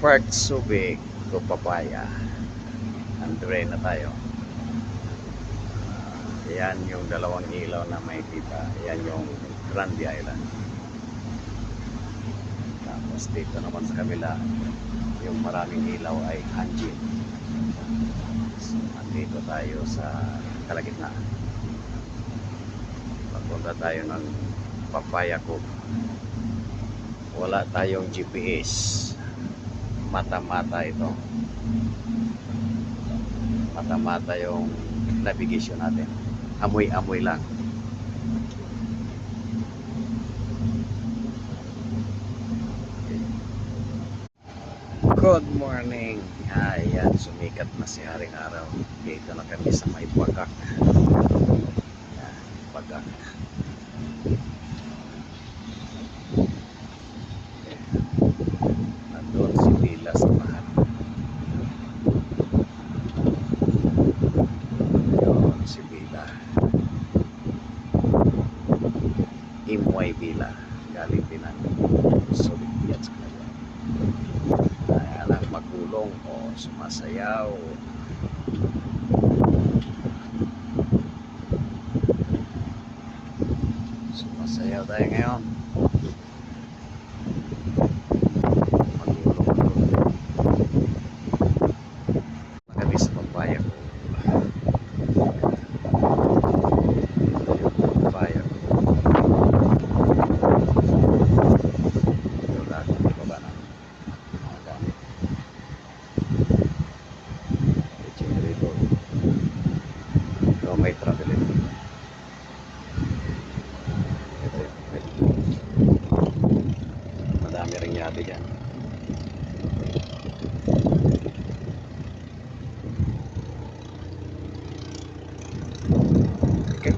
Park Subic, Papaya. Andre na tayo. Yan yung dalawang ilaw na may kita. Yan yung Grande Island. Tapos dito naman sa kabila, yung maraming ilaw ay Hanjin. So, andito tayo sa kalagitnaan. Papunta tayo ng Papaya Cove. Wala tayong GPS. Mata-mata ito. Mata-mata yung navigation natin. Amoy-amoy lang. Good morning. Ayan, sumikat na si Haring Araw. Dito na kami sa may Bagak. Ayan, Bagak. Nandun si Bila sa bahan. Yun, si Bila. Imway Bila. Galing din ang Subic yan sa kanila. Ayan ang magulong o sumasayaw. Sumasayaw tayo ngayon. Kami sa Papaya ko. Papaya ko. Wala akong baba na mga gamit. May generator. So may travel ito. Madami rin yate dyan. Okay.